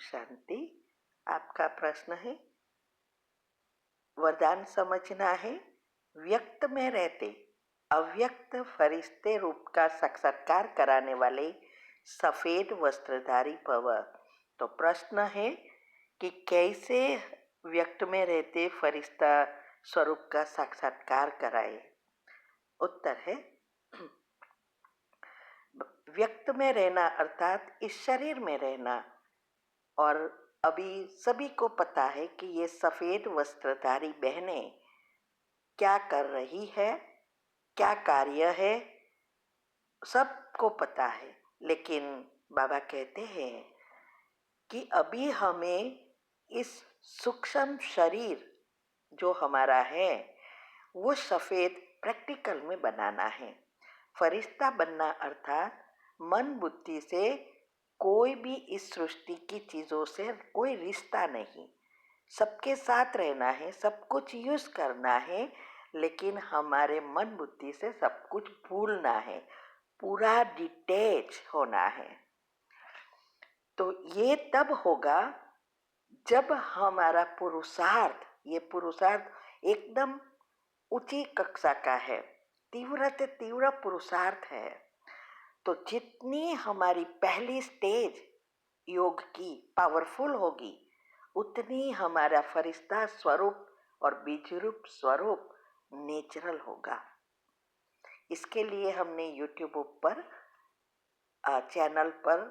शांति। आपका प्रश्न है, वरदान समझना है। व्यक्त में रहते अव्यक्त फरिश्ते रूप का साक्षात्कार कराने वाले सफेद वस्त्रधारी भव। तो प्रश्न है कि कैसे व्यक्त में रहते फरिश्ता स्वरूप का साक्षात्कार कराए। उत्तर है, व्यक्त में रहना अर्थात इस शरीर में रहना। और अभी सभी को पता है कि ये सफेद वस्त्रधारी बहनें क्या कर रही है, क्या कार्य है, सबको पता है। लेकिन बाबा कहते हैं कि अभी हमें इस सूक्ष्म शरीर जो हमारा है वो सफेद प्रैक्टिकल में बनाना है। फरिश्ता बनना अर्थात मन बुद्धि से कोई भी इस सृष्टि की चीज़ों से कोई रिश्ता नहीं, सबके साथ रहना है, सब कुछ यूज करना है, लेकिन हमारे मन बुद्धि से सब कुछ भूलना है, पूरा डिटैच होना है। तो ये तब होगा जब हमारा पुरुषार्थ, ये पुरुषार्थ एकदम ऊंची कक्षा का है, तीव्र से तीव्र पुरुषार्थ है। तो जितनी हमारी पहली स्टेज योग की पावरफुल होगी, उतनी हमारा फरिश्ता स्वरूप और बीजरूप स्वरूप नेचुरल होगा। इसके लिए हमने यूट्यूब पर चैनल पर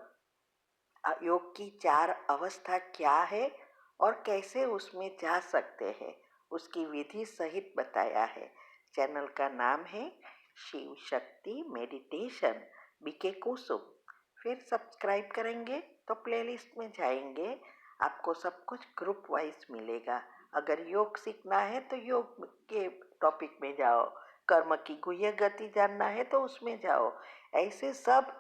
योग की 4 अवस्था क्या है और कैसे उसमें जा सकते हैं, उसकी विधि सहित बताया है। चैनल का नाम है शिव शक्ति मेडिटेशन बीके कुसुम। फिर सब्सक्राइब करेंगे तो प्लेलिस्ट में जाएंगे, आपको सब कुछ ग्रुप वाइज मिलेगा। अगर योग सीखना है तो योग के टॉपिक में जाओ, कर्म की गुह्य गति जानना है तो उसमें जाओ। ऐसे सब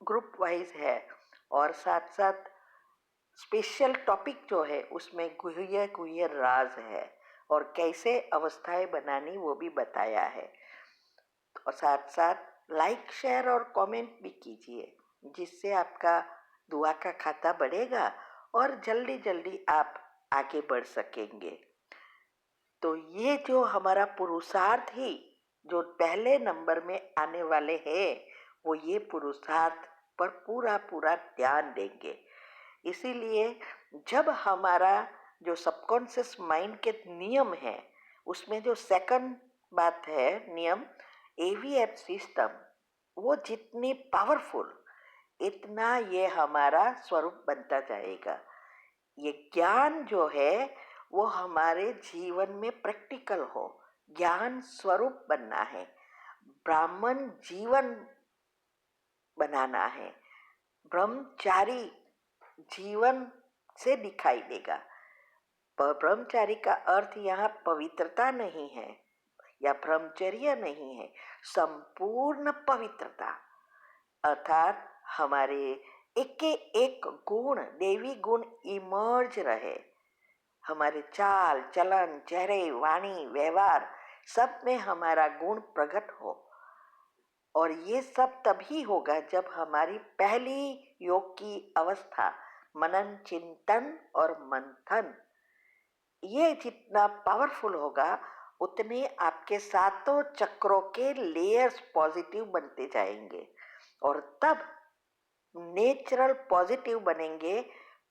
ग्रुप वाइज है। और साथ साथ स्पेशल टॉपिक जो है उसमें गुह्य राज है और कैसे अवस्थाएं बनानी वो भी बताया है। और साथ साथ लाइक शेयर और कमेंट भी कीजिए, जिससे आपका दुआ का खाता बढ़ेगा और जल्दी जल्दी आप आगे बढ़ सकेंगे। तो ये जो हमारा पुरुषार्थ ही जो पहले नंबर में आने वाले हैं, वो ये पुरुषार्थ पर पूरा पूरा ध्यान देंगे। इसीलिए जब हमारा जो सबकॉन्शियस माइंड के नियम है, उसमें जो सेकंड बात है नियम AVF सिस्टम, वो जितनी पावरफुल इतना ये हमारा स्वरूप बनता जाएगा। ये ज्ञान जो है वो हमारे जीवन में प्रैक्टिकल हो, ज्ञान स्वरूप बनना है, ब्राह्मण जीवन बनाना है, ब्रह्मचारी जीवन से दिखाई देगा। ब्रह्मचारी का अर्थ यहाँ पवित्रता नहीं है या ब्रह्मचर्य नहीं है, संपूर्ण पवित्रता अर्थात हमारे एक गुण, देवी गुण इमर्ज रहे, हमारे चाल चलन चेहरे वाणी व्यवहार सब में हमारा गुण प्रकट हो। और ये सब तभी होगा जब हमारी पहली योग की अवस्था मनन चिंतन और मंथन ये जितना पावरफुल होगा, उतने आपके सातों चक्रों के लेयर्स पॉजिटिव बनते जाएंगे और तब नेचुरल पॉजिटिव बनेंगे।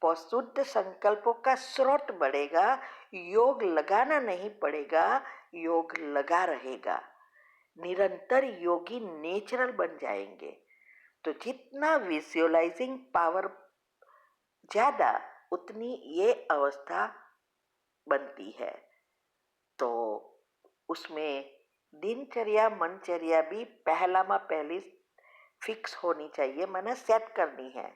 शुद्ध संकल्पों का स्रोत बढ़ेगा, योग लगाना नहीं पड़ेगा, योग लगा रहेगा, निरंतर योगी नेचुरल बन जाएंगे। तो जितना विजुअलाइजिंग पावर ज्यादा, उतनी ये अवस्था बनती है। तो उसमें दिनचर्या मनचर्या भी पहली फिक्स होनी चाहिए, मैंने सेट करनी है,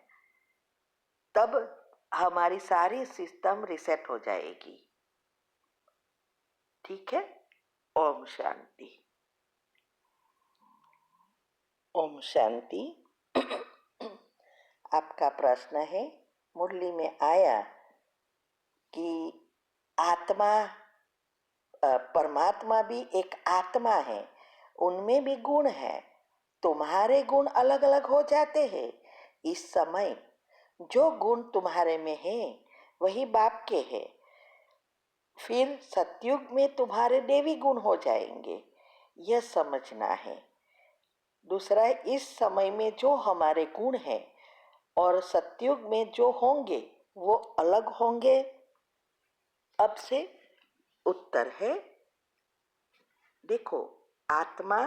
तब हमारी सारी सिस्टम रिसेट हो जाएगी। ठीक है। ओम शांति। ओम शांति। आपका प्रश्न है, मुरली में आया कि आत्मा परमात्मा भी एक आत्मा है, उनमें भी गुण है, तुम्हारे गुण अलग अलग हो जाते हैं। इस समय जो गुण तुम्हारे में है वही बाप के है। फिर सतयुग में तुम्हारे देवी गुण हो जाएंगे, यह समझना है। दूसरा, इस समय में जो हमारे गुण हैं और सतयुग में जो होंगे वो अलग होंगे। अब से उत्तर है, देखो, आत्मा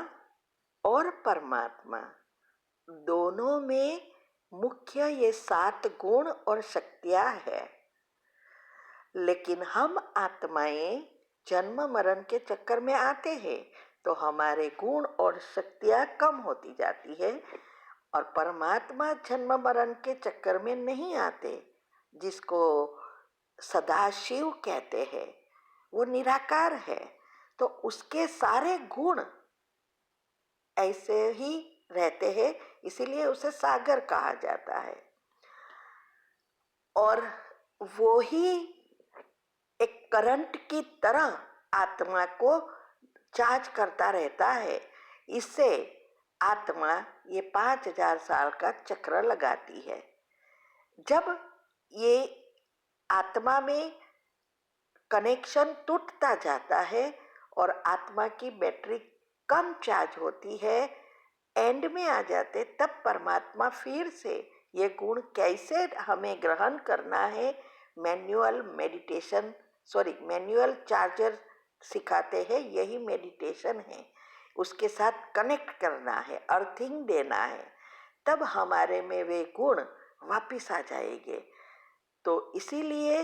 और परमात्मा दोनों में मुख्य ये 7 गुण और शक्तियां है। लेकिन हम आत्माएं जन्म मरण के चक्कर में आते हैं तो हमारे गुण और शक्तियां कम होती जाती है, और परमात्मा जन्म मरण के चक्कर में नहीं आते, जिसको सदाशिव कहते हैं, वो निराकार है। तो उसके सारे गुण ऐसे ही रहते हैं, इसीलिए उसे सागर कहा जाता है। और वो ही एक करंट की तरह आत्मा को चार्ज करता रहता है। इससे आत्मा ये 5000 साल का चक्र लगाती है। जब ये आत्मा में कनेक्शन टूटता जाता है और आत्मा की बैटरी कम चार्ज होती है, एंड में आ जाते, तब परमात्मा फिर से ये गुण कैसे हमें ग्रहण करना है, मैनुअल चार्जर सिखाते हैं। यही मेडिटेशन है, उसके साथ कनेक्ट करना है, अर्थिंग देना है, तब हमारे में वे गुण वापिस आ जाएंगे। तो इसीलिए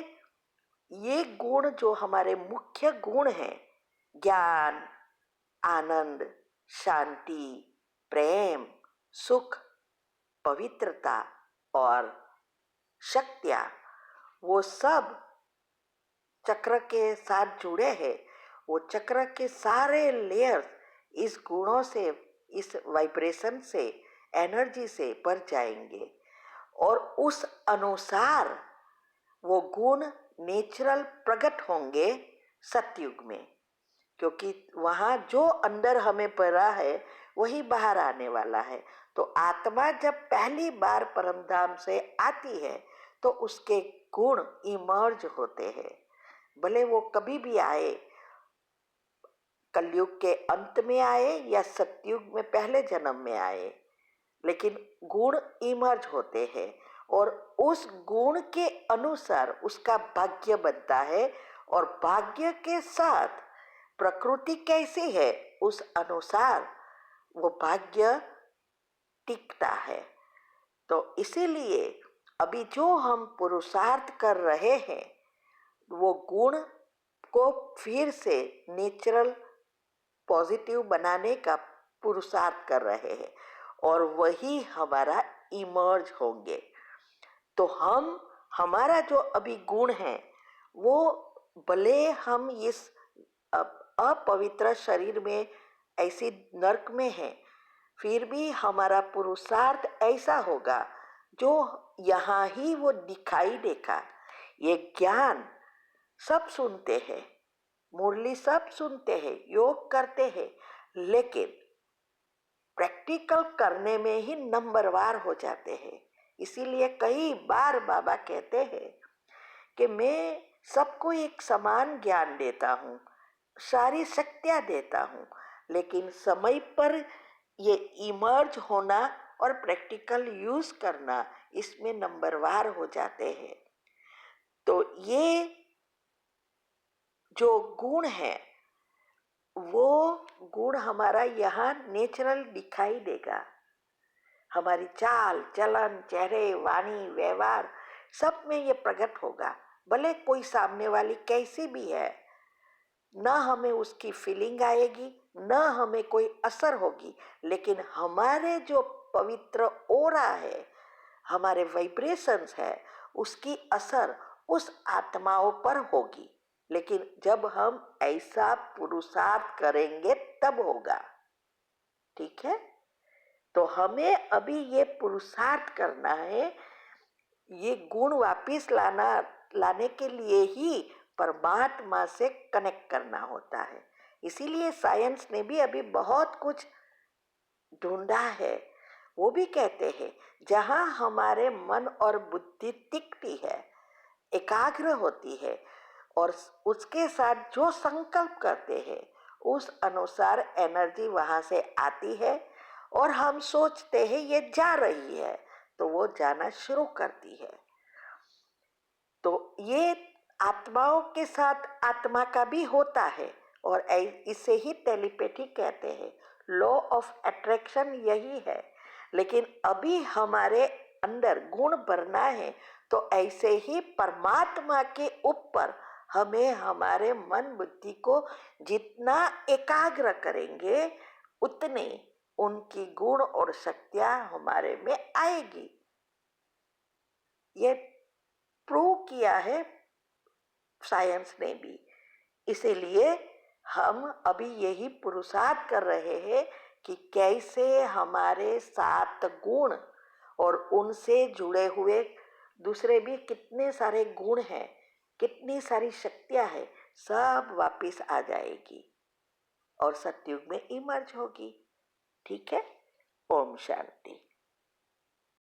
ये गुण जो हमारे मुख्य गुण हैं, ज्ञान, आनंद, शांति, प्रेम, सुख, पवित्रता और शक्तियाँ, वो सब चक्र के साथ जुड़े हैं। वो चक्र के सारे लेयर्स इस गुणों से, इस वाइब्रेशन से, एनर्जी से भर जाएंगे, और उस अनुसार वो गुण नेचुरल प्रकट होंगे सतयुग में, क्योंकि वहाँ जो अंदर हमें पड़ा है वही बाहर आने वाला है। तो आत्मा जब पहली बार परमधाम से आती है तो उसके गुण इमर्ज होते हैं, भले वो कभी भी आए, कलयुग के अंत में आए या सतयुग में पहले जन्म में आए, लेकिन गुण इमर्ज होते हैं, और उस गुण के अनुसार उसका भाग्य बनता है, और भाग्य के साथ प्रकृति कैसी है उस अनुसार वो भाग्य टिकता है। तो इसीलिए अभी जो हम पुरुषार्थ कर रहे हैं वो गुण को फिर से नेचुरल पॉजिटिव बनाने का पुरुषार्थ कर रहे हैं, और वही हमारा इमर्ज होंगे। तो हमारा जो अभी गुण है वो, भले हम इस अपवित्र शरीर में ऐसी नरक में है, फिर भी हमारा पुरुषार्थ ऐसा होगा जो यहाँ ही वो दिखाई देगा। ये ज्ञान सब सुनते हैं, मुरली सब सुनते हैं, योग करते हैं, लेकिन प्रैक्टिकल करने में ही नंबरवार हो जाते हैं। इसीलिए कई बार बाबा कहते हैं कि मैं सबको एक समान ज्ञान देता हूँ, सारी शक्तियाँ देता हूँ, लेकिन समय पर ये इमर्ज होना और प्रैक्टिकल यूज करना, इसमें नंबरवार हो जाते हैं। तो ये जो गुण है वो गुण हमारा यहाँ नेचुरल दिखाई देगा। हमारी चाल चलन, चेहरे, वाणी, व्यवहार, सब में ये प्रकट होगा। भले कोई सामने वाली कैसी भी है, ना हमें उसकी फीलिंग आएगी, ना हमें कोई असर होगी, लेकिन हमारे जो पवित्र ओरा है, हमारे वाइब्रेशंस है, उसकी असर उस आत्माओं पर होगी। लेकिन जब हम ऐसा पुरुषार्थ करेंगे तब होगा। ठीक है, तो हमें अभी ये पुरुषार्थ करना है, ये गुण वापिस लाने के लिए ही परमात्मा से कनेक्ट करना होता है। इसीलिए साइंस ने भी अभी बहुत कुछ ढूंढा है, वो भी कहते हैं जहाँ हमारे मन और बुद्धि टिकती है, एकाग्र होती है और उसके साथ जो संकल्प करते हैं उस अनुसार एनर्जी वहाँ से आती है और हम सोचते हैं ये जा रही है तो वो जाना शुरू करती है। तो ये आत्माओं के साथ आत्मा का भी होता है और इसे ही टेलीपैथी कहते हैं। लॉ ऑफ अट्रैक्शन यही है। लेकिन अभी हमारे अंदर गुण भरना है तो ऐसे ही परमात्मा के ऊपर हमें हमारे मन बुद्धि को जितना एकाग्र करेंगे उतने उनकी गुण और शक्तियां हमारे में आएगी। ये प्रूव किया है साइंस ने भी। इसीलिए हम अभी यही पुरुषार्थ कर रहे हैं कि कैसे हमारे 7 गुण और उनसे जुड़े हुए दूसरे भी कितने सारे गुण हैं, कितनी सारी शक्तियां हैं, सब वापस आ जाएगी और सतयुग में इमर्ज होगी। ठीक है। ओम शांति।